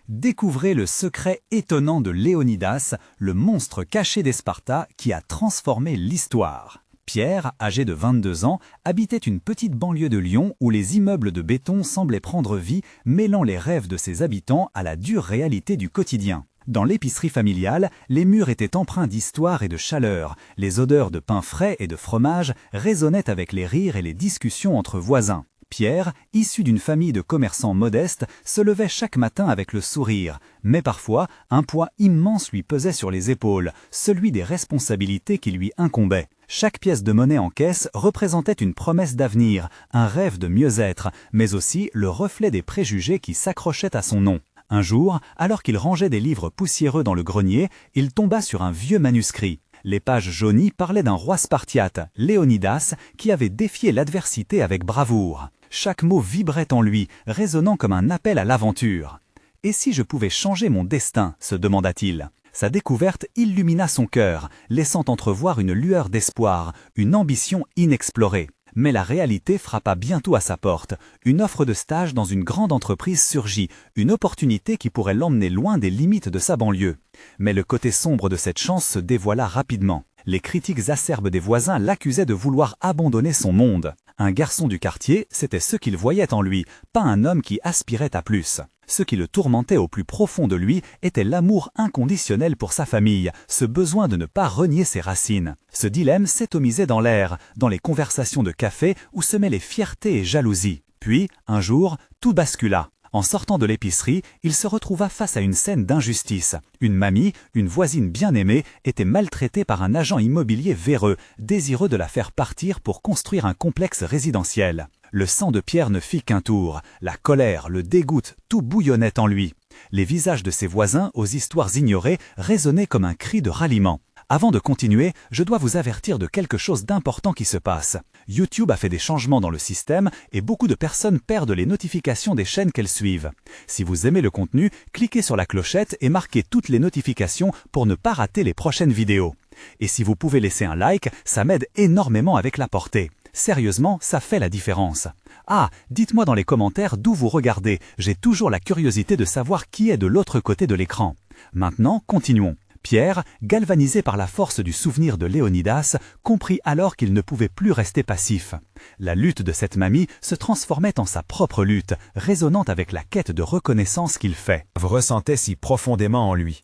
Découvrez le secret étonnant de Léonidas, le monstre caché des Spartas qui a transformé l'histoire. Pierre, âgé de 22 ans, habitait une petite banlieue de Lyon où les immeubles de béton semblaient prendre vie, mêlant les rêves de ses habitants à la dure réalité du quotidien. Dans l'épicerie familiale, les murs étaient empreints d'histoire et de chaleur. Les odeurs de pain frais et de fromage résonnaient avec les rires et les discussions entre voisins. Pierre, issu d'une famille de commerçants modestes, se levait chaque matin avec le sourire. Mais parfois, un poids immense lui pesait sur les épaules, celui des responsabilités qui lui incombaient. Chaque pièce de monnaie en caisse représentait une promesse d'avenir, un rêve de mieux-être, mais aussi le reflet des préjugés qui s'accrochaient à son nom. Un jour, alors qu'il rangeait des livres poussiéreux dans le grenier, il tomba sur un vieux manuscrit. Les pages jaunies parlaient d'un roi spartiate, Léonidas, qui avait défié l'adversité avec bravoure. Chaque mot vibrait en lui, résonnant comme un appel à l'aventure. « Et si je pouvais changer mon destin ?» se demanda-t-il. Sa découverte illumina son cœur, laissant entrevoir une lueur d'espoir, une ambition inexplorée. Mais la réalité frappa bientôt à sa porte. Une offre de stage dans une grande entreprise surgit, une opportunité qui pourrait l'emmener loin des limites de sa banlieue. Mais le côté sombre de cette chance se dévoila rapidement. Les critiques acerbes des voisins l'accusaient de vouloir abandonner son monde. Un garçon du quartier, c'était ce qu'il voyait en lui, pas un homme qui aspirait à plus. Ce qui le tourmentait au plus profond de lui était l'amour inconditionnel pour sa famille, ce besoin de ne pas renier ses racines. Ce dilemme s'étomisait dans l'air, dans les conversations de café où se mêlaient fierté et jalousie. Puis, un jour, tout bascula. En sortant de l'épicerie, il se retrouva face à une scène d'injustice. Une mamie, une voisine bien-aimée, était maltraitée par un agent immobilier véreux, désireux de la faire partir pour construire un complexe résidentiel. Le sang de Pierre ne fit qu'un tour. La colère, le dégoût, tout bouillonnait en lui. Les visages de ses voisins, aux histoires ignorées, résonnaient comme un cri de ralliement. Avant de continuer, je dois vous avertir de quelque chose d'important qui se passe. YouTube a fait des changements dans le système et beaucoup de personnes perdent les notifications des chaînes qu'elles suivent. Si vous aimez le contenu, cliquez sur la clochette et marquez toutes les notifications pour ne pas rater les prochaines vidéos. Et si vous pouvez laisser un like, ça m'aide énormément avec la portée. Sérieusement, ça fait la différence. Ah, dites-moi dans les commentaires d'où vous regardez, j'ai toujours la curiosité de savoir qui est de l'autre côté de l'écran. Maintenant, continuons. Pierre, galvanisé par la force du souvenir de Léonidas, comprit alors qu'il ne pouvait plus rester passif. La lutte de cette mamie se transformait en sa propre lutte, résonnant avec la quête de reconnaissance qu'il fait. Ressentait si profondément en lui.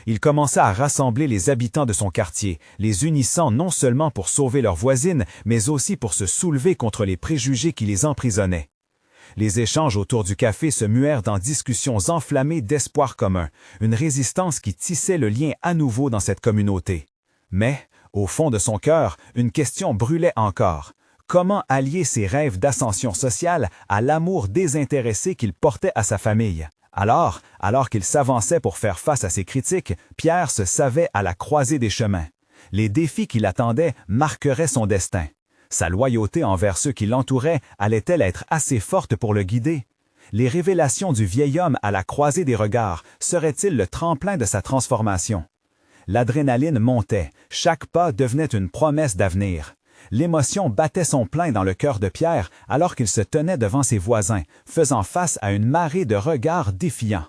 Il commença à rassembler les habitants de son quartier, les unissant non seulement pour sauver leur voisine, mais aussi pour se soulever contre les préjugés qui les emprisonnaient. Les échanges autour du café se muèrent dans discussions enflammées d'espoir commun, une résistance qui tissait le lien à nouveau dans cette communauté. Mais, au fond de son cœur, une question brûlait encore. Comment allier ses rêves d'ascension sociale à l'amour désintéressé qu'il portait à sa famille? Alors qu'il s'avançait pour faire face à ses critiques, Pierre se savait à la croisée des chemins. Les défis qui l'attendaient marqueraient son destin. Sa loyauté envers ceux qui l'entouraient allait-elle être assez forte pour le guider? Les révélations du vieil homme à la croisée des regards seraient-ils le tremplin de sa transformation? L'adrénaline montait, chaque pas devenait une promesse d'avenir. L'émotion battait son plein dans le cœur de Pierre alors qu'il se tenait devant ses voisins, faisant face à une marée de regards défiants.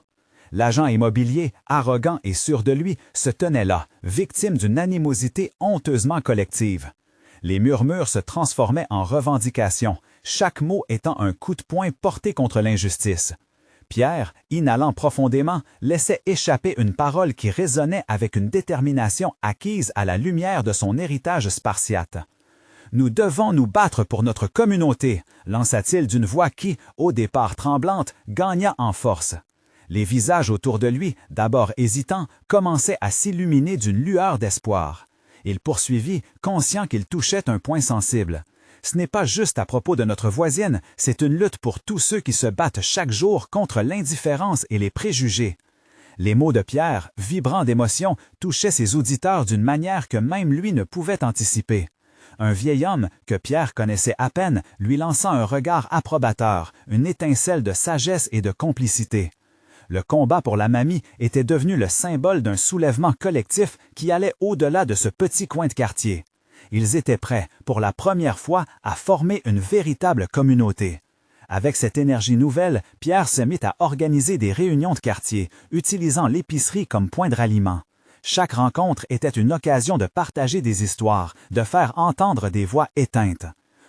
L'agent immobilier, arrogant et sûr de lui, se tenait là, victime d'une animosité honteusement collective. Les murmures se transformaient en revendications, chaque mot étant un coup de poing porté contre l'injustice. Pierre, inhalant profondément, laissait échapper une parole qui résonnait avec une détermination acquise à la lumière de son héritage spartiate. « Nous devons nous battre pour notre communauté », lança-t-il d'une voix qui, au départ tremblante, gagna en force. Les visages autour de lui, d'abord hésitants, commençaient à s'illuminer d'une lueur d'espoir. Il poursuivit, conscient qu'il touchait un point sensible. Ce n'est pas juste à propos de notre voisine, c'est une lutte pour tous ceux qui se battent chaque jour contre l'indifférence et les préjugés. Les mots de Pierre, vibrants d'émotion, touchaient ses auditeurs d'une manière que même lui ne pouvait anticiper. Un vieil homme, que Pierre connaissait à peine, lui lança un regard approbateur, une étincelle de sagesse et de complicité. Le combat pour la mamie était devenu le symbole d'un soulèvement collectif qui allait au-delà de ce petit coin de quartier. Ils étaient prêts, pour la première fois, à former une véritable communauté. Avec cette énergie nouvelle, Pierre se mit à organiser des réunions de quartier, utilisant l'épicerie comme point de ralliement. Chaque rencontre était une occasion de partager des histoires, de faire entendre des voix éteintes.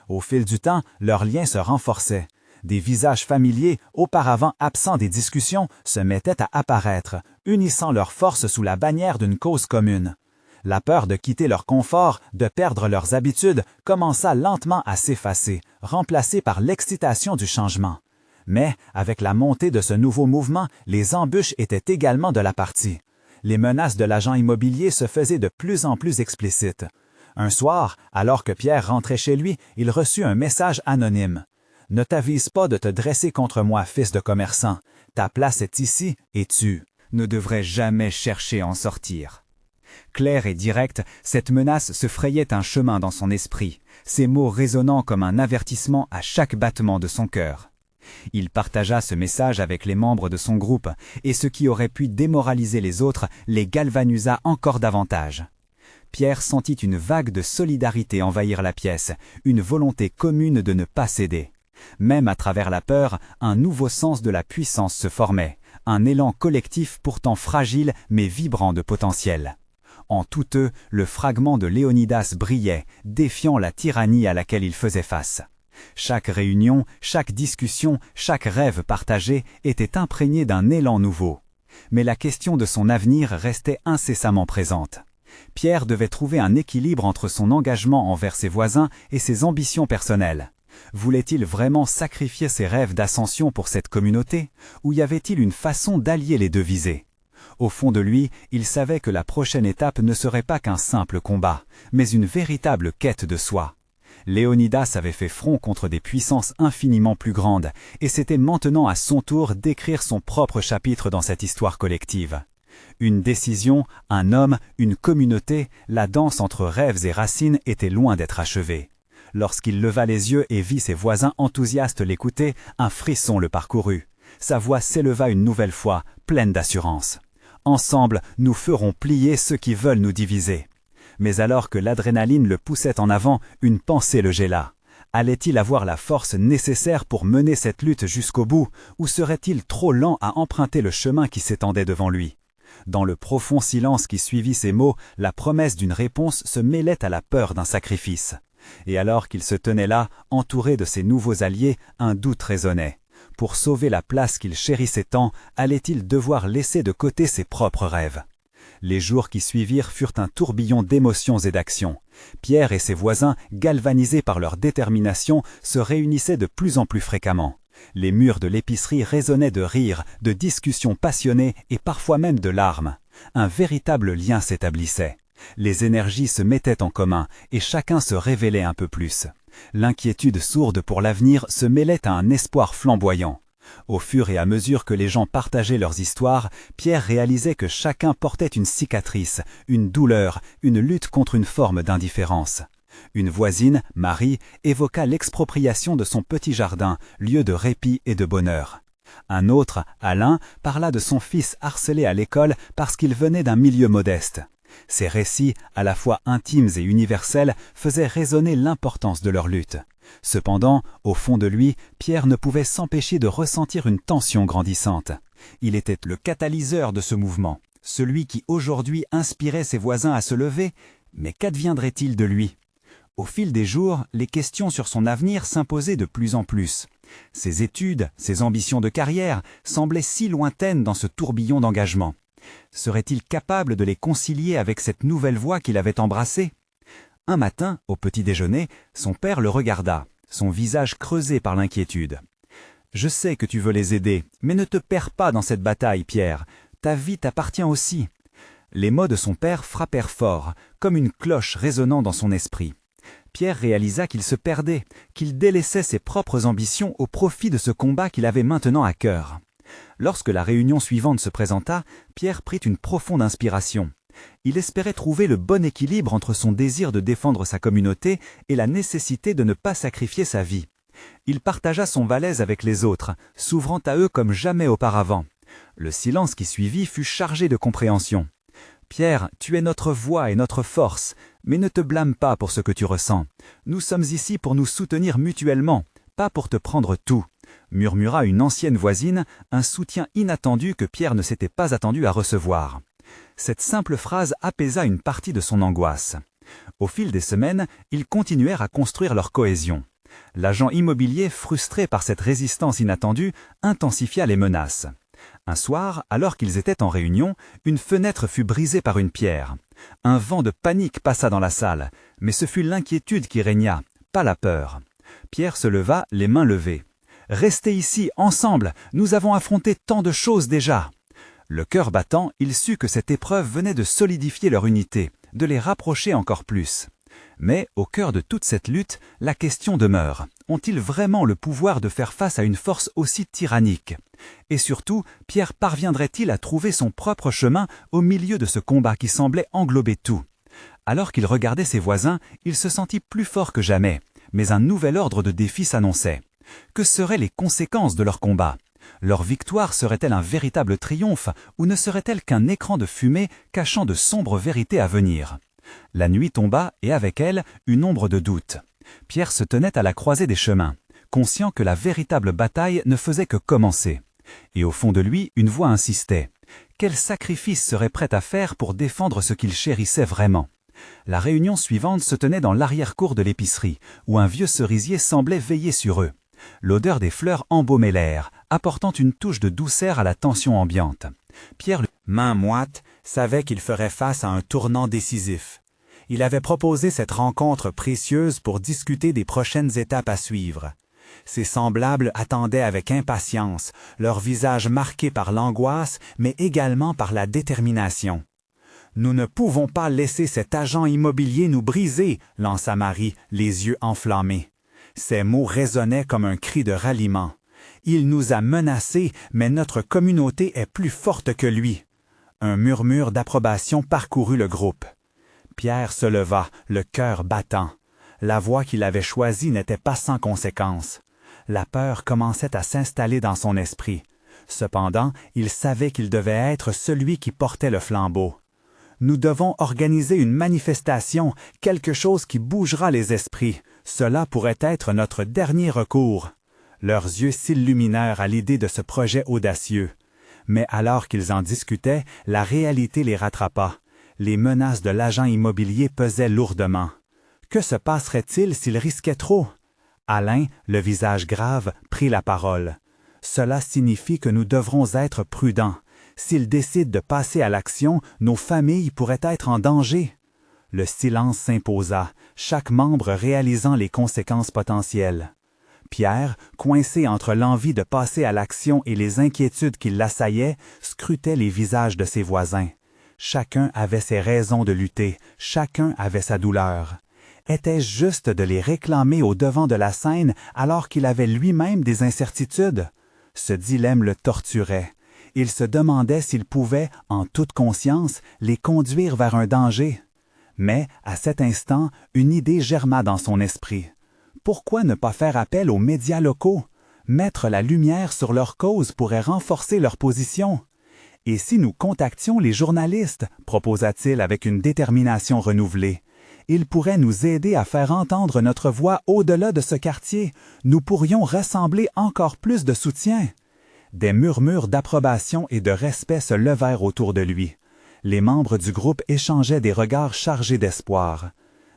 Au fil du temps, leurs liens se renforçaient. Des visages familiers, auparavant absents des discussions, se mettaient à apparaître, unissant leurs forces sous la bannière d'une cause commune. La peur de quitter leur confort, de perdre leurs habitudes, commença lentement à s'effacer, remplacée par l'excitation du changement. Mais, avec la montée de ce nouveau mouvement, les embûches étaient également de la partie. Les menaces de l'agent immobilier se faisaient de plus en plus explicites. Un soir, alors que Pierre rentrait chez lui, il reçut un message anonyme. « Ne t'avise pas de te dresser contre moi, fils de commerçant. Ta place est ici et tu ne devrais jamais chercher à en sortir. » Claire et directe, cette menace se frayait un chemin dans son esprit, ses mots résonnant comme un avertissement à chaque battement de son cœur. Il partagea ce message avec les membres de son groupe, et ce qui aurait pu démoraliser les autres les galvanisa encore davantage. Pierre sentit une vague de solidarité envahir la pièce, une volonté commune de ne pas céder. Même à travers la peur, un nouveau sens de la puissance se formait, un élan collectif pourtant fragile mais vibrant de potentiel. En tout eux, le fragment de Léonidas brillait, défiant la tyrannie à laquelle il faisait face. Chaque réunion, chaque discussion, chaque rêve partagé était imprégné d'un élan nouveau. Mais la question de son avenir restait incessamment présente. Pierre devait trouver un équilibre entre son engagement envers ses voisins et ses ambitions personnelles. Voulait-il vraiment sacrifier ses rêves d'ascension pour cette communauté, ou y avait-il une façon d'allier les deux visées? Au fond de lui, il savait que la prochaine étape ne serait pas qu'un simple combat, mais une véritable quête de soi. Léonidas avait fait front contre des puissances infiniment plus grandes, et c'était maintenant à son tour d'écrire son propre chapitre dans cette histoire collective. Une décision, un homme, une communauté, la danse entre rêves et racines était loin d'être achevée. Lorsqu'il leva les yeux et vit ses voisins enthousiastes l'écouter, un frisson le parcourut. Sa voix s'éleva une nouvelle fois, pleine d'assurance. « Ensemble, nous ferons plier ceux qui veulent nous diviser. » Mais alors que l'adrénaline le poussait en avant, une pensée le gela. Allait-il avoir la force nécessaire pour mener cette lutte jusqu'au bout, ou serait-il trop lent à emprunter le chemin qui s'étendait devant lui? Dans le profond silence qui suivit ces mots, la promesse d'une réponse se mêlait à la peur d'un sacrifice. Et alors qu'il se tenait là, entouré de ses nouveaux alliés, un doute résonnait. Pour sauver la place qu'il chérissait tant, allait-il devoir laisser de côté ses propres rêves? Les jours qui suivirent furent un tourbillon d'émotions et d'actions. Pierre et ses voisins, galvanisés par leur détermination, se réunissaient de plus en plus fréquemment. Les murs de l'épicerie résonnaient de rires, de discussions passionnées et parfois même de larmes. Un véritable lien s'établissait. Les énergies se mettaient en commun et chacun se révélait un peu plus. L'inquiétude sourde pour l'avenir se mêlait à un espoir flamboyant. Au fur et à mesure que les gens partageaient leurs histoires, Pierre réalisait que chacun portait une cicatrice, une douleur, une lutte contre une forme d'indifférence. Une voisine, Marie, évoqua l'expropriation de son petit jardin, lieu de répit et de bonheur. Un autre, Alain, parla de son fils harcelé à l'école parce qu'il venait d'un milieu modeste. Ces récits, à la fois intimes et universels, faisaient résonner l'importance de leur lutte. Cependant, au fond de lui, Pierre ne pouvait s'empêcher de ressentir une tension grandissante. Il était le catalyseur de ce mouvement, celui qui aujourd'hui inspirait ses voisins à se lever, mais qu'adviendrait-il de lui? Au fil des jours, les questions sur son avenir s'imposaient de plus en plus. Ses études, ses ambitions de carrière semblaient si lointaines dans ce tourbillon d'engagement. Serait-il capable de les concilier avec cette nouvelle voie qu'il avait embrassée? Un matin, au petit déjeuner, son père le regarda, son visage creusé par l'inquiétude. « Je sais que tu veux les aider, mais ne te perds pas dans cette bataille, Pierre. Ta vie t'appartient aussi. » Les mots de son père frappèrent fort, comme une cloche résonnant dans son esprit. Pierre réalisa qu'il se perdait, qu'il délaissait ses propres ambitions au profit de ce combat qu'il avait maintenant à cœur. Lorsque la réunion suivante se présenta, Pierre prit une profonde inspiration. Il espérait trouver le bon équilibre entre son désir de défendre sa communauté et la nécessité de ne pas sacrifier sa vie. Il partagea son valaise avec les autres, s'ouvrant à eux comme jamais auparavant. Le silence qui suivit fut chargé de compréhension. « Pierre, tu es notre voix et notre force, mais ne te blâme pas pour ce que tu ressens. Nous sommes ici pour nous soutenir mutuellement, pas pour te prendre tout. murmura une ancienne voisine, un soutien inattendu que Pierre ne s'était pas attendu à recevoir. Cette simple phrase apaisa une partie de son angoisse. Au fil des semaines, ils continuèrent à construire leur cohésion. L'agent immobilier, frustré par cette résistance inattendue, intensifia les menaces. Un soir, alors qu'ils étaient en réunion, une fenêtre fut brisée par une pierre. Un vent de panique passa dans la salle, mais ce fut l'inquiétude qui régna, pas la peur. Pierre se leva, les mains levées. « Restez ici, ensemble, nous avons affronté tant de choses déjà !» Le cœur battant, il sut que cette épreuve venait de solidifier leur unité, de les rapprocher encore plus. Mais, au cœur de toute cette lutte, la question demeure. Ont-ils vraiment le pouvoir de faire face à une force aussi tyrannique? Et surtout, Pierre parviendrait-il à trouver son propre chemin au milieu de ce combat qui semblait englober tout? Alors qu'il regardait ses voisins, il se sentit plus fort que jamais, mais un nouvel ordre de défi s'annonçait. Que seraient les conséquences de leur combat? Leur victoire serait-elle un véritable triomphe ou ne serait-elle qu'un écran de fumée cachant de sombres vérités à venir? La nuit tomba et avec elle, une ombre de doute. Pierre se tenait à la croisée des chemins, conscient que la véritable bataille ne faisait que commencer. Et au fond de lui, une voix insistait. Quel sacrifice serait prêt à faire pour défendre ce qu'il chérissait vraiment? La réunion suivante se tenait dans l'arrière-cour de l'épicerie, où un vieux cerisier semblait veiller sur eux. L'odeur des fleurs embaumait l'air, apportant une touche de douceur à la tension ambiante. Pierre, main moite, savait qu'il ferait face à un tournant décisif. Il avait proposé cette rencontre précieuse pour discuter des prochaines étapes à suivre. Ses semblables attendaient avec impatience, leur visage marqué par l'angoisse, mais également par la détermination. « Nous ne pouvons pas laisser cet agent immobilier nous briser » lança Marie, les yeux enflammés. Ces mots résonnaient comme un cri de ralliement. « Il nous a menacés, mais notre communauté est plus forte que lui. » Un murmure d'approbation parcourut le groupe. Pierre se leva, le cœur battant. La voie qu'il avait choisie n'était pas sans conséquence. La peur commençait à s'installer dans son esprit. Cependant, il savait qu'il devait être celui qui portait le flambeau. « Nous devons organiser une manifestation, quelque chose qui bougera les esprits. Cela pourrait être notre dernier recours. » Leurs yeux s'illuminèrent à l'idée de ce projet audacieux. Mais alors qu'ils en discutaient, la réalité les rattrapa. Les menaces de l'agent immobilier pesaient lourdement. Que se passerait-il s'il risquait trop? Alain, le visage grave, prit la parole. « Cela signifie que nous devrons être prudents. S'il décide de passer à l'action, nos familles pourraient être en danger. » Le silence s'imposa, chaque membre réalisant les conséquences potentielles. Pierre, coincé entre l'envie de passer à l'action et les inquiétudes qui l'assaillaient, scrutait les visages de ses voisins. Chacun avait ses raisons de lutter, chacun avait sa douleur. Était-ce juste de les réclamer au devant de la scène alors qu'il avait lui-même des incertitudes? Ce dilemme le torturait. Il se demandait s'il pouvait, en toute conscience, les conduire vers un danger. Mais, à cet instant, une idée germa dans son esprit. Pourquoi ne pas faire appel aux médias locaux? Mettre la lumière sur leur cause pourrait renforcer leur position. « Et si nous contactions les journalistes ?» proposa-t-il avec une détermination renouvelée. « Ils pourraient nous aider à faire entendre notre voix au-delà de ce quartier. Nous pourrions rassembler encore plus de soutien. » Des murmures d'approbation et de respect se levèrent autour de lui. Les membres du groupe échangeaient des regards chargés d'espoir.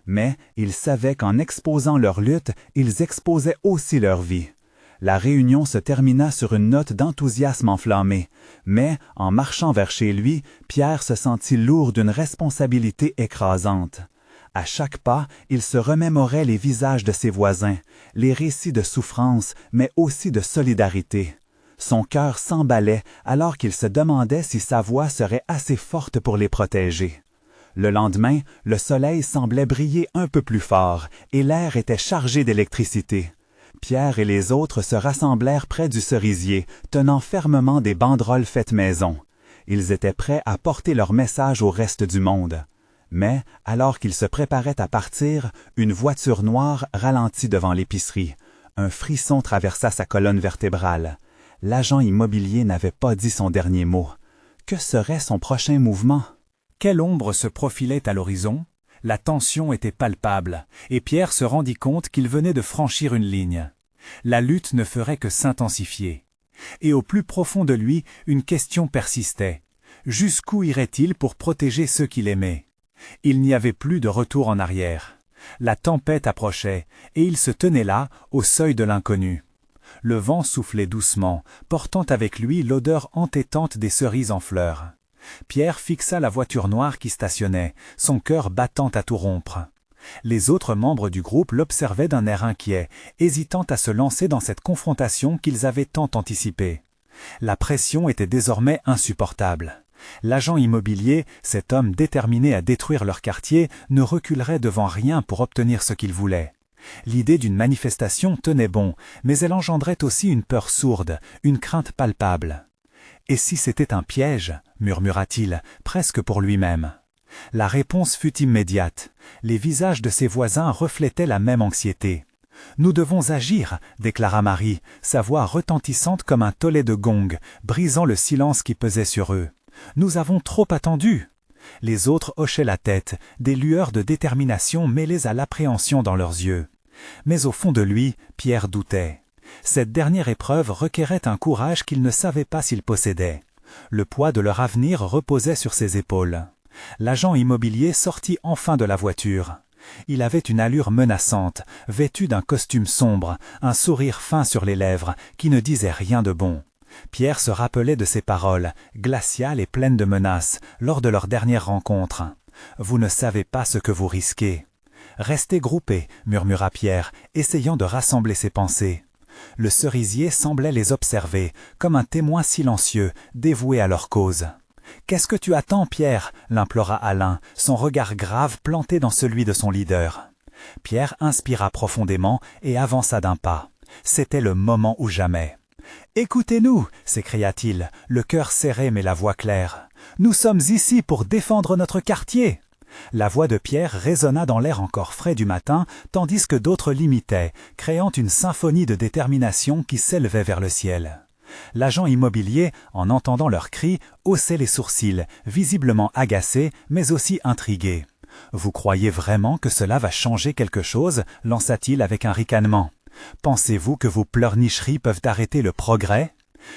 Mais ils savaient qu'en exposant leur lutte, ils exposaient aussi leur vie. La réunion se termina sur une note d'enthousiasme enflammé, mais, en marchant vers chez lui, Pierre se sentit lourd d'une responsabilité écrasante. À chaque pas, il se remémorait les visages de ses voisins, les récits de souffrance, mais aussi de solidarité. Son cœur s'emballait alors qu'il se demandait si sa voix serait assez forte pour les protéger. Le lendemain, le soleil semblait briller un peu plus fort et l'air était chargé d'électricité. Pierre et les autres se rassemblèrent près du cerisier, tenant fermement des banderoles faites maison. Ils étaient prêts à porter leur message au reste du monde. Mais, alors qu'ils se préparaient à partir, une voiture noire ralentit devant l'épicerie. Un frisson traversa sa colonne vertébrale. L'agent immobilier n'avait pas dit son dernier mot. Que serait son prochain mouvement? Quelle ombre se profilait à l'horizon? La tension était palpable, et Pierre se rendit compte qu'il venait de franchir une ligne. La lutte ne ferait que s'intensifier. Et au plus profond de lui, une question persistait. Jusqu'où irait-il pour protéger ceux qu'il aimait? Il n'y avait plus de retour en arrière. La tempête approchait, et il se tenait là, au seuil de l'inconnu. Le vent soufflait doucement, portant avec lui l'odeur entêtante des cerises en fleurs. Pierre fixa la voiture noire qui stationnait, son cœur battant à tout rompre. Les autres membres du groupe l'observaient d'un air inquiet, hésitant à se lancer dans cette confrontation qu'ils avaient tant anticipée. La pression était désormais insupportable. L'agent immobilier, cet homme déterminé à détruire leur quartier, ne reculerait devant rien pour obtenir ce qu'il voulait. L'idée d'une manifestation tenait bon, mais elle engendrait aussi une peur sourde, une crainte palpable. « Et si c'était un piège ?» murmura-t-il, presque pour lui-même. La réponse fut immédiate. Les visages de ses voisins reflétaient la même anxiété. « Nous devons agir » déclara Marie, sa voix retentissante comme un tollé de gong, brisant le silence qui pesait sur eux. « Nous avons trop attendu !» Les autres hochaient la tête, des lueurs de détermination mêlées à l'appréhension dans leurs yeux. Mais au fond de lui, Pierre doutait. Cette dernière épreuve requérait un courage qu'il ne savait pas s'il possédait. Le poids de leur avenir reposait sur ses épaules. L'agent immobilier sortit enfin de la voiture. Il avait une allure menaçante, vêtu d'un costume sombre, un sourire fin sur les lèvres, qui ne disait rien de bon. Pierre se rappelait de ses paroles, glaciales et pleines de menaces, lors de leur dernière rencontre. « Vous ne savez pas ce que vous risquez. »« Restez groupés, » murmura Pierre, essayant de rassembler ses pensées. Le cerisier semblait les observer, comme un témoin silencieux, dévoué à leur cause. « Qu'est-ce que tu attends, Pierre ?» l'implora Alain, son regard grave planté dans celui de son leader. Pierre inspira profondément et avança d'un pas. C'était le moment ou jamais. « Écoutez-nous » s'écria-t-il, le cœur serré mais la voix claire. « Nous sommes ici pour défendre notre quartier !» La voix de Pierre résonna dans l'air encore frais du matin, tandis que d'autres l'imitaient, créant une symphonie de détermination qui s'élevait vers le ciel. L'agent immobilier, en entendant leurs cris, haussait les sourcils, visiblement agacé, mais aussi intrigué. « Vous croyez vraiment que cela va changer quelque chose ?» lança-t-il avec un ricanement. « Pensez-vous que vos pleurnicheries peuvent arrêter le progrès ?»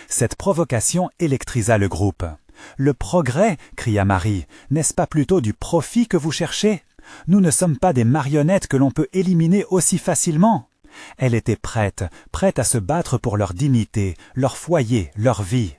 Cette provocation électrisa le groupe. « Le progrès » cria Marie. « N'est-ce pas plutôt du profit que vous cherchez? Nous ne sommes pas des marionnettes que l'on peut éliminer aussi facilement. » Elle était prête à se battre pour leur dignité, leur foyer, leur vie.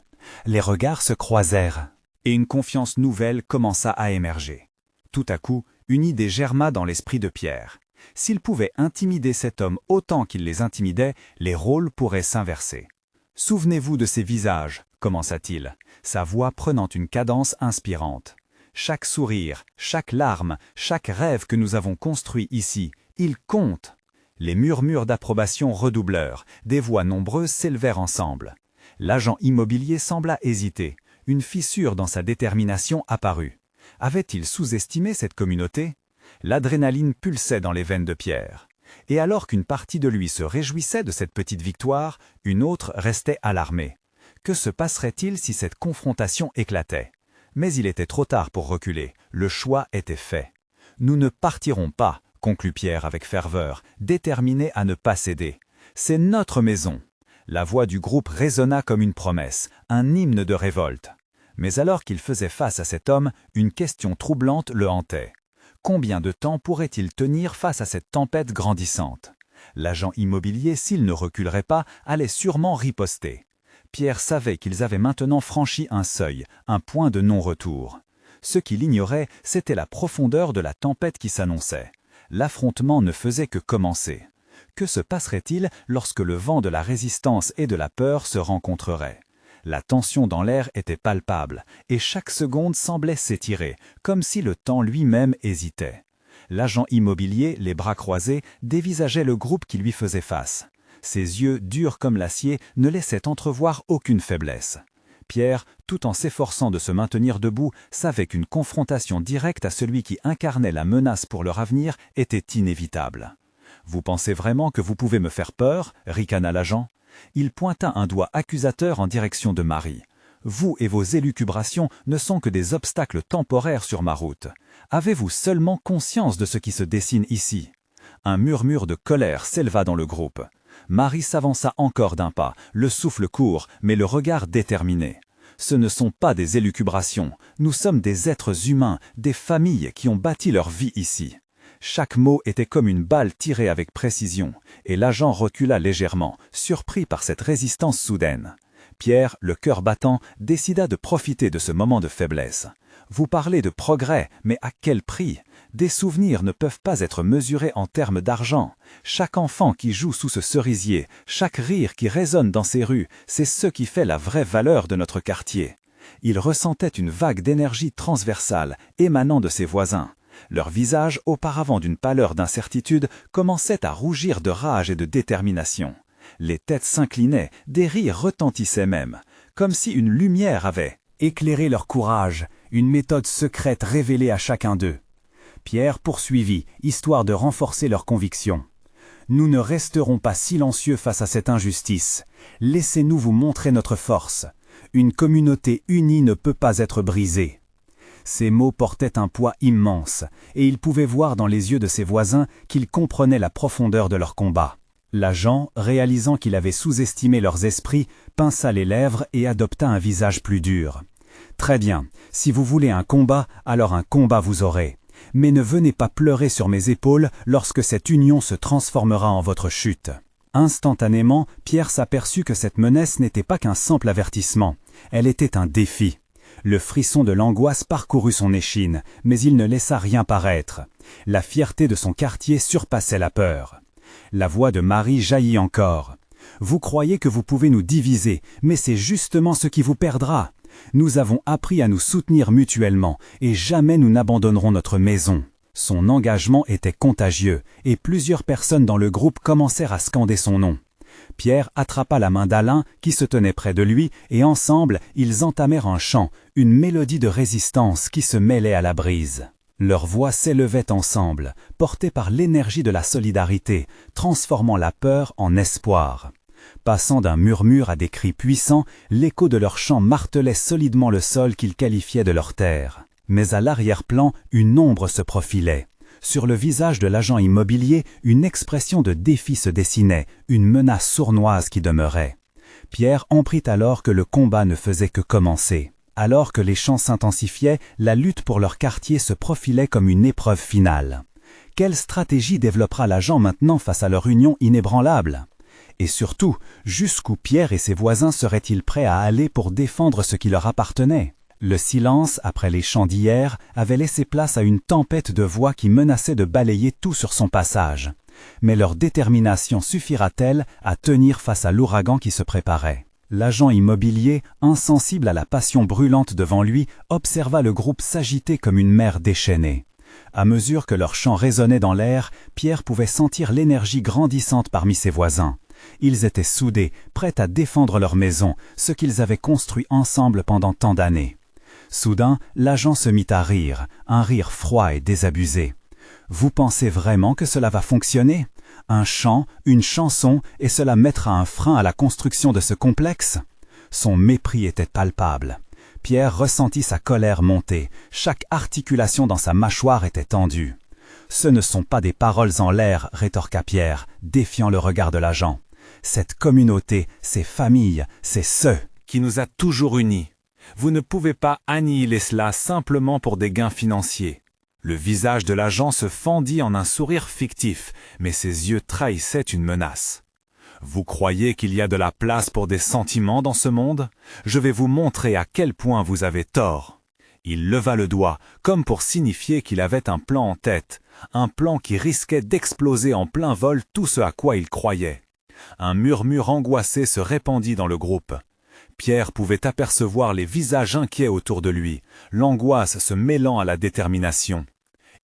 Les regards se croisèrent. Et une confiance nouvelle commença à émerger. Tout à coup, une idée germa dans l'esprit de Pierre. S'il pouvait intimider cet homme autant qu'il les intimidait, les rôles pourraient s'inverser. « Souvenez-vous de ces visages » commença-t-il, sa voix prenant une cadence inspirante. « Chaque sourire, chaque larme, chaque rêve que nous avons construit ici, il compte !» Les murmures d'approbation redoublèrent, des voix nombreuses s'élevèrent ensemble. L'agent immobilier sembla hésiter, une fissure dans sa détermination apparut. Avait-il sous-estimé cette communauté? L'adrénaline pulsait dans les veines de Pierre. Et alors qu'une partie de lui se réjouissait de cette petite victoire, une autre restait alarmée. Que se passerait-il si cette confrontation éclatait? Mais il était trop tard pour reculer, le choix était fait. « Nous ne partirons pas », conclut Pierre avec ferveur, déterminé à ne pas céder. « C'est notre maison !» La voix du groupe résonna comme une promesse, un hymne de révolte. Mais alors qu'il faisait face à cet homme, une question troublante le hantait. Combien de temps pourrait-il tenir face à cette tempête grandissante? L'agent immobilier, s'il ne reculerait pas, allait sûrement riposter. Pierre savait qu'ils avaient maintenant franchi un seuil, un point de non-retour. Ce qu'il ignorait, c'était la profondeur de la tempête qui s'annonçait. L'affrontement ne faisait que commencer. Que se passerait-il lorsque le vent de la résistance et de la peur se rencontreraient? La tension dans l'air était palpable, et chaque seconde semblait s'étirer, comme si le temps lui-même hésitait. L'agent immobilier, les bras croisés, dévisageait le groupe qui lui faisait face. Ses yeux, durs comme l'acier, ne laissaient entrevoir aucune faiblesse. Pierre, tout en s'efforçant de se maintenir debout, savait qu'une confrontation directe à celui qui incarnait la menace pour leur avenir était inévitable. « Vous pensez vraiment que vous pouvez me faire peur ?» ricana l'agent. Il pointa un doigt accusateur en direction de Marie. « Vous et vos élucubrations ne sont que des obstacles temporaires sur ma route. Avez-vous seulement conscience de ce qui se dessine ici ?» Un murmure de colère s'éleva dans le groupe. Marie s'avança encore d'un pas, le souffle court, mais le regard déterminé. Ce ne sont pas des élucubrations, nous sommes des êtres humains, des familles qui ont bâti leur vie ici. Chaque mot était comme une balle tirée avec précision, et l'agent recula légèrement, surpris par cette résistance soudaine. Pierre, le cœur battant, décida de profiter de ce moment de faiblesse. Vous parlez de progrès, mais à quel prix? Des souvenirs ne peuvent pas être mesurés en termes d'argent. Chaque enfant qui joue sous ce cerisier, chaque rire qui résonne dans ces rues, c'est ce qui fait la vraie valeur de notre quartier. Il ressentait une vague d'énergie transversale émanant de ses voisins. Leurs visages, auparavant d'une pâleur d'incertitude, commençaient à rougir de rage et de détermination. Les têtes s'inclinaient, des rires retentissaient même, comme si une lumière avait éclairé leur courage, une méthode secrète révélée à chacun d'eux. Pierre poursuivit, histoire de renforcer leur conviction. « Nous ne resterons pas silencieux face à cette injustice. Laissez-nous vous montrer notre force. Une communauté unie ne peut pas être brisée. » Ces mots portaient un poids immense, et il pouvait voir dans les yeux de ses voisins qu'ils comprenaient la profondeur de leur combat. L'agent, réalisant qu'il avait sous-estimé leurs esprits, pinça les lèvres et adopta un visage plus dur. « Très bien, si vous voulez un combat, alors un combat vous aurez. Mais ne venez pas pleurer sur mes épaules lorsque cette union se transformera en votre chute. » Instantanément, Pierre s'aperçut que cette menace n'était pas qu'un simple avertissement. Elle était un défi. Le frisson de l'angoisse parcourut son échine, mais il ne laissa rien paraître. La fierté de son quartier surpassait la peur. La voix de Marie jaillit encore. « Vous croyez que vous pouvez nous diviser, mais c'est justement ce qui vous perdra. Nous avons appris à nous soutenir mutuellement, et jamais nous n'abandonnerons notre maison. » Son engagement était contagieux, et plusieurs personnes dans le groupe commencèrent à scander son nom. Pierre attrapa la main d'Alain, qui se tenait près de lui, et ensemble, ils entamèrent un chant, une mélodie de résistance qui se mêlait à la brise. Leurs voix s'élevaient ensemble, portées par l'énergie de la solidarité, transformant la peur en espoir. Passant d'un murmure à des cris puissants, l'écho de leur chant martelait solidement le sol qu'ils qualifiaient de leur terre. Mais à l'arrière-plan, une ombre se profilait. Sur le visage de l'agent immobilier, une expression de défi se dessinait, une menace sournoise qui demeurait. Pierre comprit alors que le combat ne faisait que commencer. Alors que les chants s'intensifiaient, la lutte pour leur quartier se profilait comme une épreuve finale. Quelle stratégie développera l'agent maintenant face à leur union inébranlable? Et surtout, jusqu'où Pierre et ses voisins seraient-ils prêts à aller pour défendre ce qui leur appartenait? Le silence, après les chants d'hier, avait laissé place à une tempête de voix qui menaçait de balayer tout sur son passage. Mais leur détermination suffira-t-elle à tenir face à l'ouragan qui se préparait? L'agent immobilier, insensible à la passion brûlante devant lui, observa le groupe s'agiter comme une mer déchaînée. À mesure que leurs chants résonnaient dans l'air, Pierre pouvait sentir l'énergie grandissante parmi ses voisins. Ils étaient soudés, prêts à défendre leur maison, ce qu'ils avaient construit ensemble pendant tant d'années. Soudain, l'agent se mit à rire, un rire froid et désabusé. « Vous pensez vraiment que cela va fonctionner? Un chant, une chanson, et cela mettra un frein à la construction de ce complexe ?» Son mépris était palpable. Pierre ressentit sa colère monter, chaque articulation dans sa mâchoire était tendue. « Ce ne sont pas des paroles en l'air, » rétorqua Pierre, défiant le regard de l'agent. « Cette communauté, ces familles, c'est ce qui nous a toujours unis. Vous ne pouvez pas annihiler cela simplement pour des gains financiers. » Le visage de l'agent se fendit en un sourire fictif, mais ses yeux trahissaient une menace. « Vous croyez qu'il y a de la place pour des sentiments dans ce monde? Je vais vous montrer à quel point vous avez tort. » Il leva le doigt, comme pour signifier qu'il avait un plan en tête, un plan qui risquait d'exploser en plein vol tout ce à quoi il croyait. Un murmure angoissé se répandit dans le groupe. Pierre pouvait apercevoir les visages inquiets autour de lui, l'angoisse se mêlant à la détermination.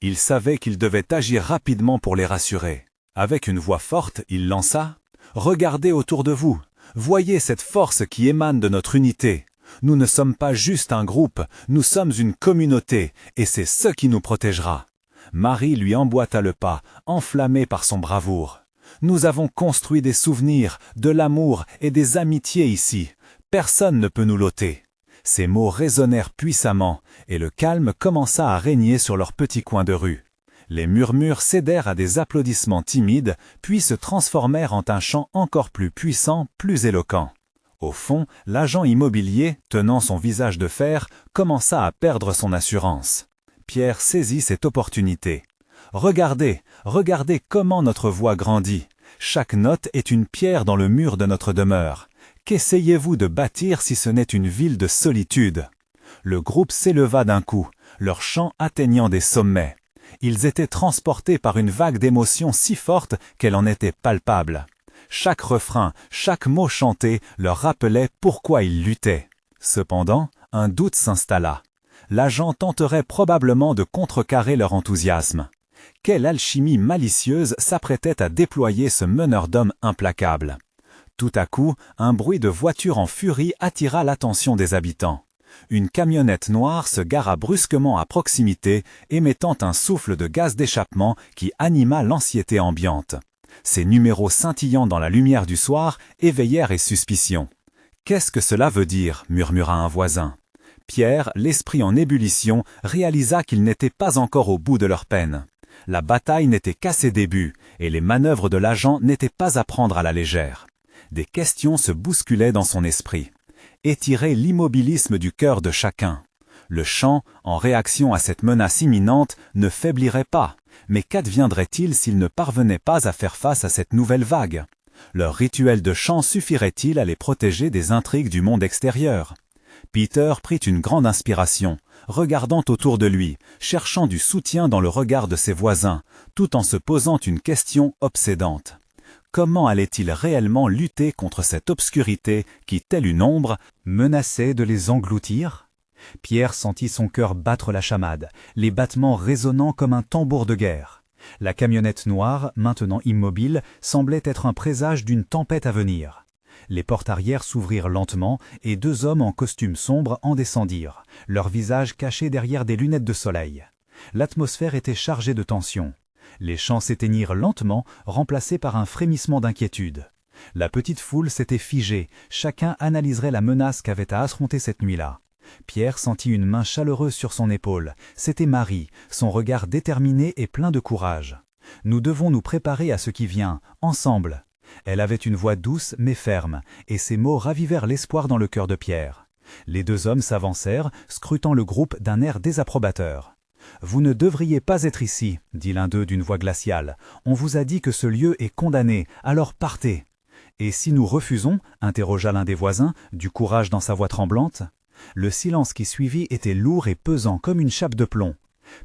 Il savait qu'il devait agir rapidement pour les rassurer. Avec une voix forte, il lança « Regardez autour de vous, voyez cette force qui émane de notre unité. Nous ne sommes pas juste un groupe, nous sommes une communauté, et c'est ce qui nous protégera. » Marie lui emboîta le pas, enflammée par son bravoure. « Nous avons construit des souvenirs, de l'amour et des amitiés ici. Personne ne peut nous l'ôter. » Ces mots résonnèrent puissamment, et le calme commença à régner sur leur petit coin de rue. Les murmures cédèrent à des applaudissements timides, puis se transformèrent en un chant encore plus puissant, plus éloquent. Au fond, l'agent immobilier, tenant son visage de fer, commença à perdre son assurance. Pierre saisit cette opportunité. « Regardez, regardez comment notre voix grandit. Chaque note est une pierre dans le mur de notre demeure. Qu'essayez-vous de bâtir si ce n'est une ville de solitude ?» Le groupe s'éleva d'un coup, leur chant atteignant des sommets. Ils étaient transportés par une vague d'émotions si forte qu'elle en était palpable. Chaque refrain, chaque mot chanté leur rappelait pourquoi ils luttaient. Cependant, un doute s'installa. L'agent tenterait probablement de contrecarrer leur enthousiasme. Quelle alchimie malicieuse s'apprêtait à déployer ce meneur d'hommes implacable? Tout à coup, un bruit de voiture en furie attira l'attention des habitants. Une camionnette noire se gara brusquement à proximité, émettant un souffle de gaz d'échappement qui anima l'anxiété ambiante. Ces numéros scintillant dans la lumière du soir éveillèrent les suspicions. « Qu'est-ce que cela veut dire » murmura un voisin. Pierre, l'esprit en ébullition, réalisa qu'ils n'étaient pas encore au bout de leur peine. La bataille n'était qu'à ses débuts, et les manœuvres de l'agent n'étaient pas à prendre à la légère. Des questions se bousculaient dans son esprit. Étirer l'immobilisme du cœur de chacun. Le chant, en réaction à cette menace imminente, ne faiblirait pas. Mais qu'adviendrait-il s'ils ne parvenaient pas à faire face à cette nouvelle vague? Leur rituel de chant suffirait-il à les protéger des intrigues du monde extérieur? Peter prit une grande inspiration, regardant autour de lui, cherchant du soutien dans le regard de ses voisins, tout en se posant une question obsédante. Comment allait-il réellement lutter contre cette obscurité qui, telle une ombre, menaçait de les engloutir? Pierre sentit son cœur battre la chamade, les battements résonnant comme un tambour de guerre. La camionnette noire, maintenant immobile, semblait être un présage d'une tempête à venir. Les portes arrière s'ouvrirent lentement et deux hommes en costume sombre en descendirent, leurs visages cachés derrière des lunettes de soleil. L'atmosphère était chargée de tension. Les chants s'éteignirent lentement, remplacés par un frémissement d'inquiétude. La petite foule s'était figée, chacun analyserait la menace qu'avait à affronter cette nuit-là. Pierre sentit une main chaleureuse sur son épaule. C'était Marie, son regard déterminé et plein de courage. « Nous devons nous préparer à ce qui vient, ensemble. » Elle avait une voix douce mais ferme, et ses mots ravivèrent l'espoir dans le cœur de Pierre. Les deux hommes s'avancèrent, scrutant le groupe d'un air désapprobateur. « Vous ne devriez pas être ici, » dit l'un d'eux d'une voix glaciale. « On vous a dit que ce lieu est condamné, alors partez. »« Et si nous refusons ?» interrogea l'un des voisins, du courage dans sa voix tremblante. Le silence qui suivit était lourd et pesant comme une chape de plomb.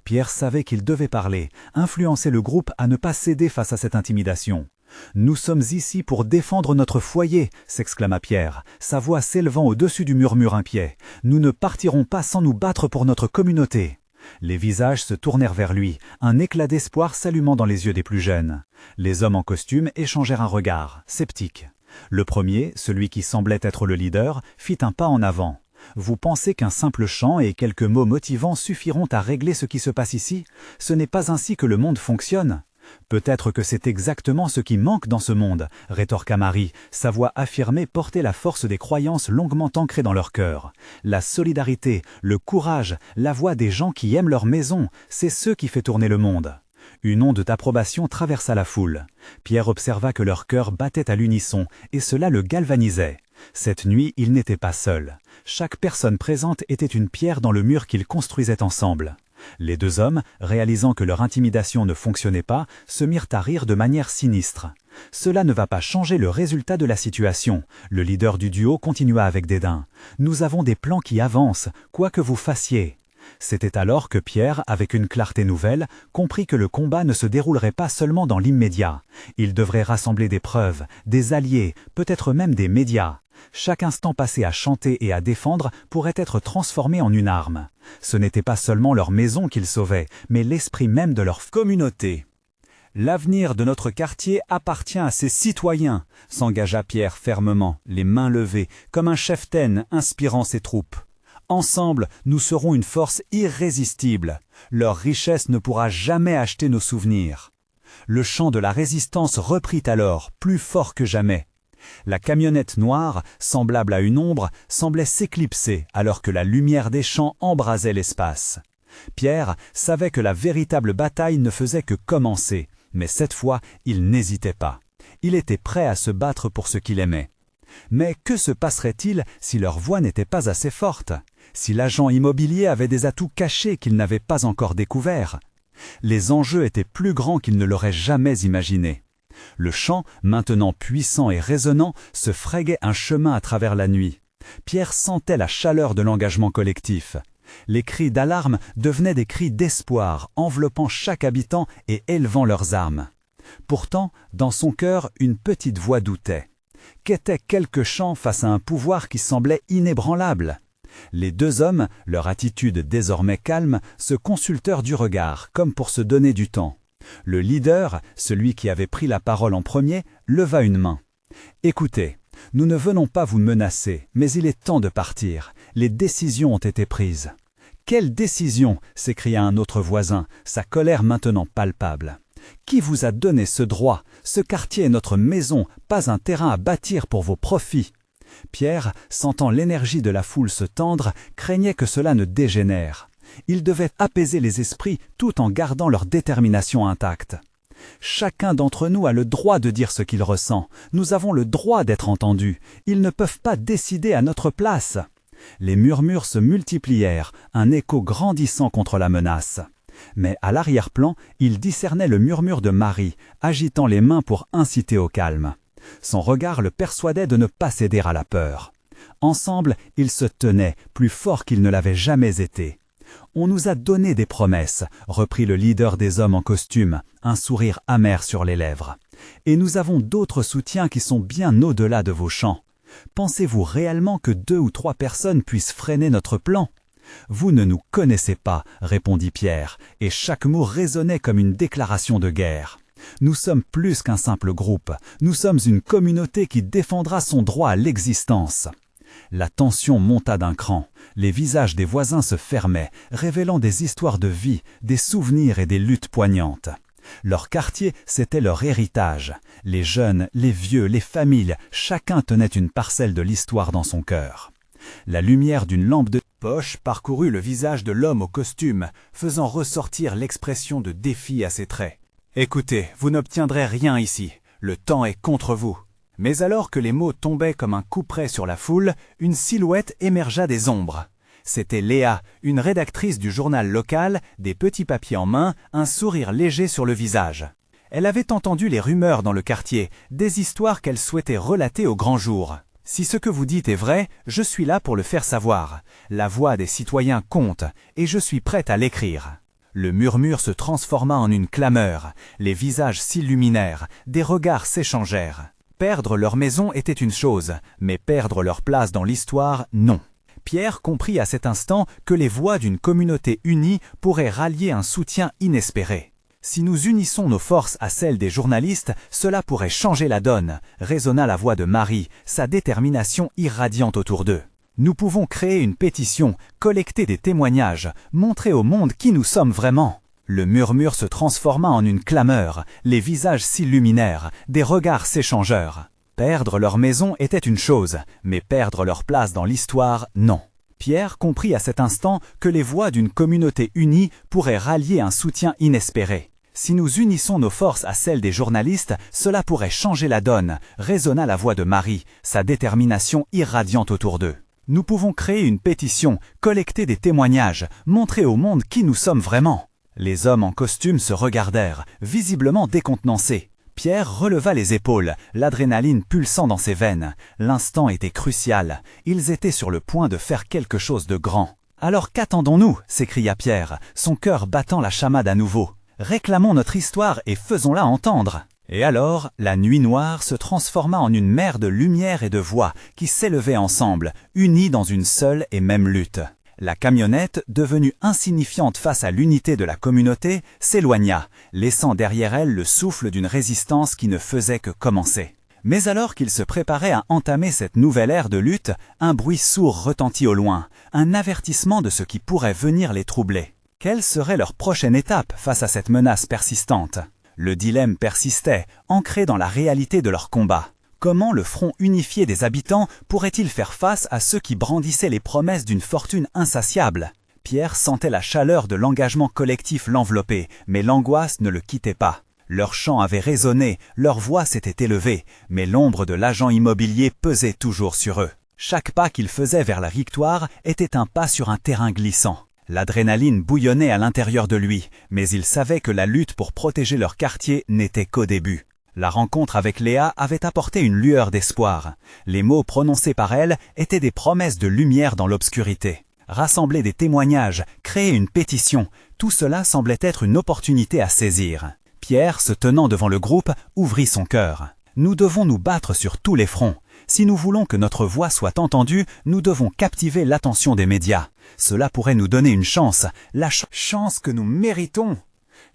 Pierre savait qu'il devait parler, influencer le groupe à ne pas céder face à cette intimidation. « Nous sommes ici pour défendre notre foyer !» s'exclama Pierre, sa voix s'élevant au-dessus du murmure inquiet. « Nous ne partirons pas sans nous battre pour notre communauté !» Les visages se tournèrent vers lui, un éclat d'espoir s'allumant dans les yeux des plus jeunes. Les hommes en costume échangèrent un regard, sceptique. Le premier, celui qui semblait être le leader, fit un pas en avant. « Vous pensez qu'un simple chant et quelques mots motivants suffiront à régler ce qui se passe ici? Ce n'est pas ainsi que le monde fonctionne. » « Peut-être que c'est exactement ce qui manque dans ce monde, » rétorqua Marie. Sa voix affirmée portait la force des croyances longuement ancrées dans leur cœur. La solidarité, le courage, la voix des gens qui aiment leur maison, c'est ce qui fait tourner le monde. Une onde d'approbation traversa la foule. Pierre observa que leur cœur battait à l'unisson, et cela le galvanisait. Cette nuit, il n'était pas seul. Chaque personne présente était une pierre dans le mur qu'ils construisaient ensemble. Les deux hommes, réalisant que leur intimidation ne fonctionnait pas, se mirent à rire de manière sinistre. « Cela ne va pas changer le résultat de la situation. » Le leader du duo continua avec dédain. « Nous avons des plans qui avancent, quoi que vous fassiez. » C'était alors que Pierre, avec une clarté nouvelle, comprit que le combat ne se déroulerait pas seulement dans l'immédiat. Il devrait rassembler des preuves, des alliés, peut-être même des médias. Chaque instant passé à chanter et à défendre pourrait être transformé en une arme. Ce n'était pas seulement leur maison qu'ils sauvaient, mais l'esprit même de leur communauté. « L'avenir de notre quartier appartient à ses citoyens », s'engagea Pierre fermement, les mains levées, comme un cheftaine inspirant ses troupes. « Ensemble, nous serons une force irrésistible. Leur richesse ne pourra jamais acheter nos souvenirs. » Le chant de la résistance reprit alors, plus fort que jamais. La camionnette noire, semblable à une ombre, semblait s'éclipser alors que la lumière des champs embrasait l'espace. Pierre savait que la véritable bataille ne faisait que commencer, mais cette fois, il n'hésitait pas. Il était prêt à se battre pour ce qu'il aimait. Mais que se passerait-il si leur voix n'était pas assez forte? Si l'agent immobilier avait des atouts cachés qu'il n'avait pas encore découverts? Les enjeux étaient plus grands qu'il ne l'aurait jamais imaginé. Le chant, maintenant puissant et résonnant, se frayait un chemin à travers la nuit. Pierre sentait la chaleur de l'engagement collectif. Les cris d'alarme devenaient des cris d'espoir, enveloppant chaque habitant et élevant leurs armes. Pourtant, dans son cœur, une petite voix doutait. Qu'était quelque chant face à un pouvoir qui semblait inébranlable? Les deux hommes, leur attitude désormais calme, se consultèrent du regard, comme pour se donner du temps. Le leader, celui qui avait pris la parole en premier, leva une main. « Écoutez, nous ne venons pas vous menacer, mais il est temps de partir. Les décisions ont été prises. » « Quelle décision ?» s'écria un autre voisin, sa colère maintenant palpable. « Qui vous a donné ce droit? Ce quartier est notre maison, pas un terrain à bâtir pour vos profits. » Pierre, sentant l'énergie de la foule se tendre, craignait que cela ne dégénère. Il devait apaiser les esprits tout en gardant leur détermination intacte. « Chacun d'entre nous a le droit de dire ce qu'il ressent. Nous avons le droit d'être entendus. Ils ne peuvent pas décider à notre place. » Les murmures se multiplièrent, un écho grandissant contre la menace. Mais à l'arrière-plan, il discernait le murmure de Marie, agitant les mains pour inciter au calme. Son regard le persuadait de ne pas céder à la peur. Ensemble, ils se tenaient, plus forts qu'ils ne l'avaient jamais été. « On nous a donné des promesses », reprit le leader des hommes en costume, un sourire amer sur les lèvres. « Et nous avons d'autres soutiens qui sont bien au-delà de vos chants. Pensez-vous réellement que 2 ou 3 personnes puissent freiner notre plan? » « Vous ne nous connaissez pas, » répondit Pierre, et chaque mot résonnait comme une déclaration de guerre. « Nous sommes plus qu'un simple groupe, nous sommes une communauté qui défendra son droit à l'existence. » La tension monta d'un cran, les visages des voisins se fermaient, révélant des histoires de vie, des souvenirs et des luttes poignantes. Leur quartier, c'était leur héritage. Les jeunes, les vieux, les familles, chacun tenait une parcelle de l'histoire dans son cœur. La lumière d'une lampe de poche parcourut le visage de l'homme au costume, faisant ressortir l'expression de défi à ses traits. « Écoutez, vous n'obtiendrez rien ici. Le temps est contre vous. » Mais alors que les mots tombaient comme un couperet sur la foule, une silhouette émergea des ombres. C'était Léa, une rédactrice du journal local, des petits papiers en main, un sourire léger sur le visage. Elle avait entendu les rumeurs dans le quartier, des histoires qu'elle souhaitait relater au grand jour. « Si ce que vous dites est vrai, je suis là pour le faire savoir. La voix des citoyens compte, et je suis prête à l'écrire. » Le murmure se transforma en une clameur, les visages s'illuminèrent, des regards s'échangèrent. Perdre leur maison était une chose, mais perdre leur place dans l'histoire, non. Pierre comprit à cet instant que les voix d'une communauté unie pourraient rallier un soutien inespéré. Si nous unissons nos forces à celles des journalistes, cela pourrait changer la donne, résonna la voix de Marie, sa détermination irradiante autour d'eux. Nous pouvons créer une pétition, collecter des témoignages, montrer au monde qui nous sommes vraiment. Le murmure se transforma en une clameur, les visages s'illuminèrent, des regards s'échangèrent. Perdre leur maison était une chose, mais perdre leur place dans l'histoire, non. Pierre comprit à cet instant que les voix d'une communauté unie pourraient rallier un soutien inespéré. Si nous unissons nos forces à celles des journalistes, cela pourrait changer la donne, résonna la voix de Marie, sa détermination irradiante autour d'eux. Nous pouvons créer une pétition, collecter des témoignages, montrer au monde qui nous sommes vraiment. Les hommes en costume se regardèrent, visiblement décontenancés. Pierre releva les épaules, l'adrénaline pulsant dans ses veines. L'instant était crucial. Ils étaient sur le point de faire quelque chose de grand. « Alors qu'attendons-nous » s'écria Pierre, son cœur battant la chamade à nouveau. « Réclamons notre histoire et faisons-la entendre !» Et alors, la nuit noire se transforma en une mer de lumière et de voix qui s'élevaient ensemble, unis dans une seule et même lutte. La camionnette, devenue insignifiante face à l'unité de la communauté, s'éloigna, laissant derrière elle le souffle d'une résistance qui ne faisait que commencer. Mais alors qu'ils se préparaient à entamer cette nouvelle ère de lutte, un bruit sourd retentit au loin, un avertissement de ce qui pourrait venir les troubler. Quelle serait leur prochaine étape face à cette menace persistante? Le dilemme persistait, ancré dans la réalité de leur combat. Comment le front unifié des habitants pourrait-il faire face à ceux qui brandissaient les promesses d'une fortune insatiable? Pierre sentait la chaleur de l'engagement collectif l'envelopper, mais l'angoisse ne le quittait pas. Leurs chants avaient résonné, leur voix s'était élevée, mais l'ombre de l'agent immobilier pesait toujours sur eux. Chaque pas qu'ils faisaient vers la victoire était un pas sur un terrain glissant. L'adrénaline bouillonnait à l'intérieur de lui, mais il savait que la lutte pour protéger leur quartier n'était qu'au début. La rencontre avec Léa avait apporté une lueur d'espoir. Les mots prononcés par elle étaient des promesses de lumière dans l'obscurité. Rassembler des témoignages, créer une pétition, tout cela semblait être une opportunité à saisir. Pierre, se tenant devant le groupe, ouvrit son cœur. Nous devons nous battre sur tous les fronts. Si nous voulons que notre voix soit entendue, nous devons captiver l'attention des médias. Cela pourrait nous donner une chance, la chance que nous méritons.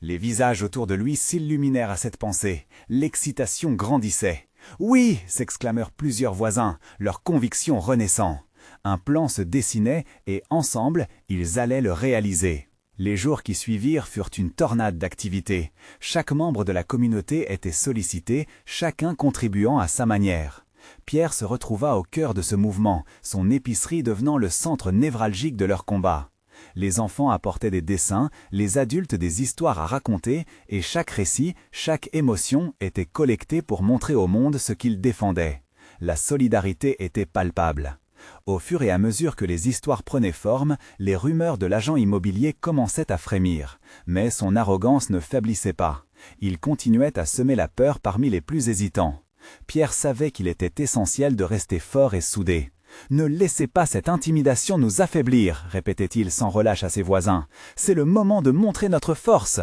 Les visages autour de lui s'illuminèrent à cette pensée. L'excitation grandissait. « Oui !» s'exclamèrent plusieurs voisins, leur conviction renaissant. Un plan se dessinait et, ensemble, ils allaient le réaliser. Les jours qui suivirent furent une tornade d'activités. Chaque membre de la communauté était sollicité, chacun contribuant à sa manière. Pierre se retrouva au cœur de ce mouvement, son épicerie devenant le centre névralgique de leur combat. Les enfants apportaient des dessins, les adultes des histoires à raconter, et chaque récit, chaque émotion était collectée pour montrer au monde ce qu'ils défendaient. La solidarité était palpable. Au fur et à mesure que les histoires prenaient forme, les rumeurs de l'agent immobilier commençaient à frémir. Mais son arrogance ne faiblissait pas. Il continuait à semer la peur parmi les plus hésitants. Pierre savait qu'il était essentiel de rester fort et soudé. « Ne laissez pas cette intimidation nous affaiblir », répétait-il sans relâche à ses voisins. « C'est le moment de montrer notre force !»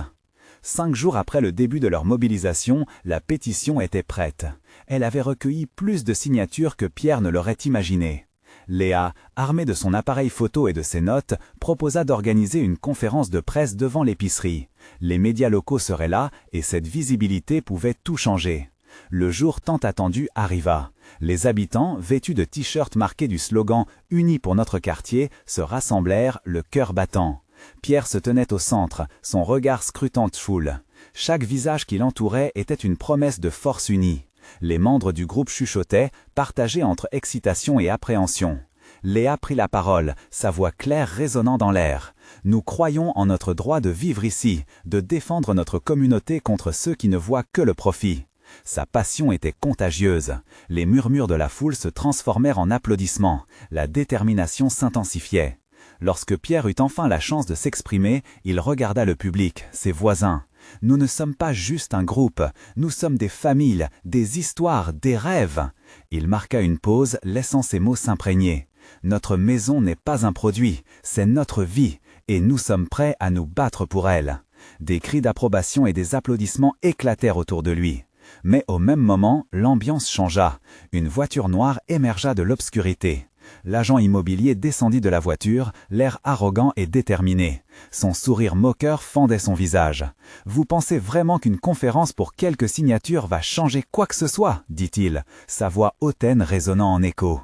5 jours après le début de leur mobilisation, la pétition était prête. Elle avait recueilli plus de signatures que Pierre ne l'aurait imaginé. Léa, armée de son appareil photo et de ses notes, proposa d'organiser une conférence de presse devant l'épicerie. Les médias locaux seraient là et cette visibilité pouvait tout changer. Le jour tant attendu arriva. Les habitants, vêtus de t-shirts marqués du slogan « Unis pour notre quartier », se rassemblèrent, le cœur battant. Pierre se tenait au centre, son regard scrutant foule. Chaque visage qui l'entourait était une promesse de force unie. Les membres du groupe chuchotaient, partagés entre excitation et appréhension. Léa prit la parole, sa voix claire résonnant dans l'air. « Nous croyons en notre droit de vivre ici, de défendre notre communauté contre ceux qui ne voient que le profit. » Sa passion était contagieuse. Les murmures de la foule se transformèrent en applaudissements. La détermination s'intensifiait. Lorsque Pierre eut enfin la chance de s'exprimer, il regarda le public, ses voisins. « Nous ne sommes pas juste un groupe, nous sommes des familles, des histoires, des rêves. » Il marqua une pause, laissant ses mots s'imprégner. « Notre maison n'est pas un produit, c'est notre vie, et nous sommes prêts à nous battre pour elle. » Des cris d'approbation et des applaudissements éclatèrent autour de lui. Mais au même moment, l'ambiance changea. Une voiture noire émergea de l'obscurité. L'agent immobilier descendit de la voiture, l'air arrogant et déterminé. Son sourire moqueur fendait son visage. « Vous pensez vraiment qu'une conférence pour quelques signatures va changer quoi que ce soit ?» dit-il, sa voix hautaine résonnant en écho.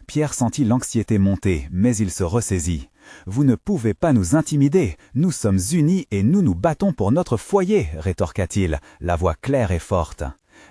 Pierre sentit l'anxiété monter, mais il se ressaisit. « Vous ne pouvez pas nous intimider, nous sommes unis et nous nous battons pour notre foyer » rétorqua-t-il, la voix claire et forte.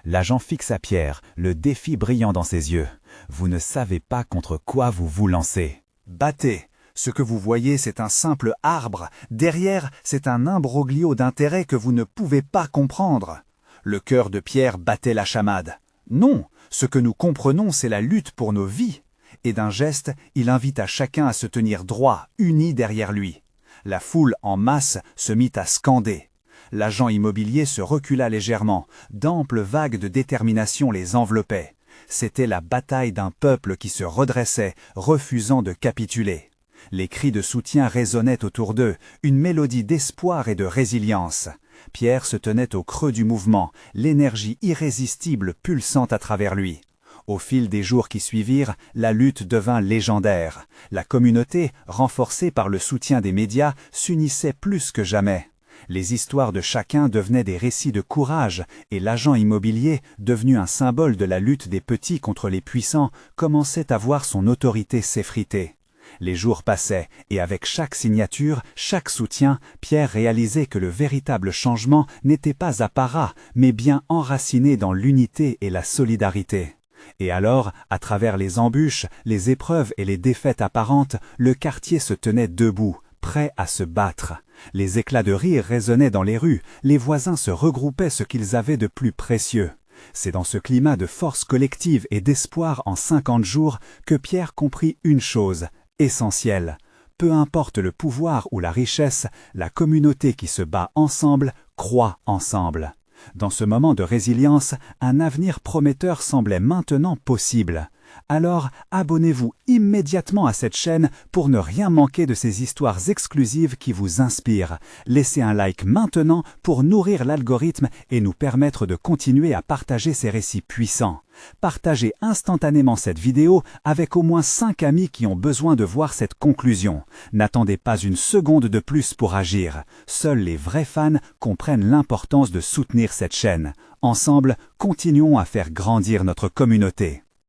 L'agent fixa Pierre, le défi brillant dans ses yeux. « Vous ne savez pas contre quoi vous vous lancez. Battez. Ce que vous voyez, c'est un simple arbre. Derrière, c'est un imbroglio d'intérêts que vous ne pouvez pas comprendre. » Le cœur de Pierre battait la chamade. « Non, ce que nous comprenons, c'est la lutte pour nos vies. » Et d'un geste, il invita chacun à se tenir droit, unis derrière lui. La foule en masse se mit à scander. L'agent immobilier se recula légèrement, d'amples vagues de détermination les enveloppaient. C'était la bataille d'un peuple qui se redressait, refusant de capituler. Les cris de soutien résonnaient autour d'eux, une mélodie d'espoir et de résilience. Pierre se tenait au creux du mouvement, l'énergie irrésistible pulsant à travers lui. Au fil des jours qui suivirent, la lutte devint légendaire. La communauté, renforcée par le soutien des médias, s'unissait plus que jamais. Les histoires de chacun devenaient des récits de courage, et l'agent immobilier, devenu un symbole de la lutte des petits contre les puissants, commençait à voir son autorité s'effriter. Les jours passaient, et avec chaque signature, chaque soutien, Pierre réalisait que le véritable changement n'était pas apparat, mais bien enraciné dans l'unité et la solidarité. Et alors, à travers les embûches, les épreuves et les défaites apparentes, le quartier se tenait debout, prêts à se battre. Les éclats de rire résonnaient dans les rues, les voisins se regroupaient ce qu'ils avaient de plus précieux. C'est dans ce climat de force collective et d'espoir en 50 jours que Pierre comprit une chose, essentielle. Peu importe le pouvoir ou la richesse, la communauté qui se bat ensemble croît ensemble. Dans ce moment de résilience, un avenir prometteur semblait maintenant possible. Alors, abonnez-vous immédiatement à cette chaîne pour ne rien manquer de ces histoires exclusives qui vous inspirent. Laissez un like maintenant pour nourrir l'algorithme et nous permettre de continuer à partager ces récits puissants. Partagez instantanément cette vidéo avec au moins 5 amis qui ont besoin de voir cette conclusion. N'attendez pas une seconde de plus pour agir. Seuls les vrais fans comprennent l'importance de soutenir cette chaîne. Ensemble, continuons à faire grandir notre communauté.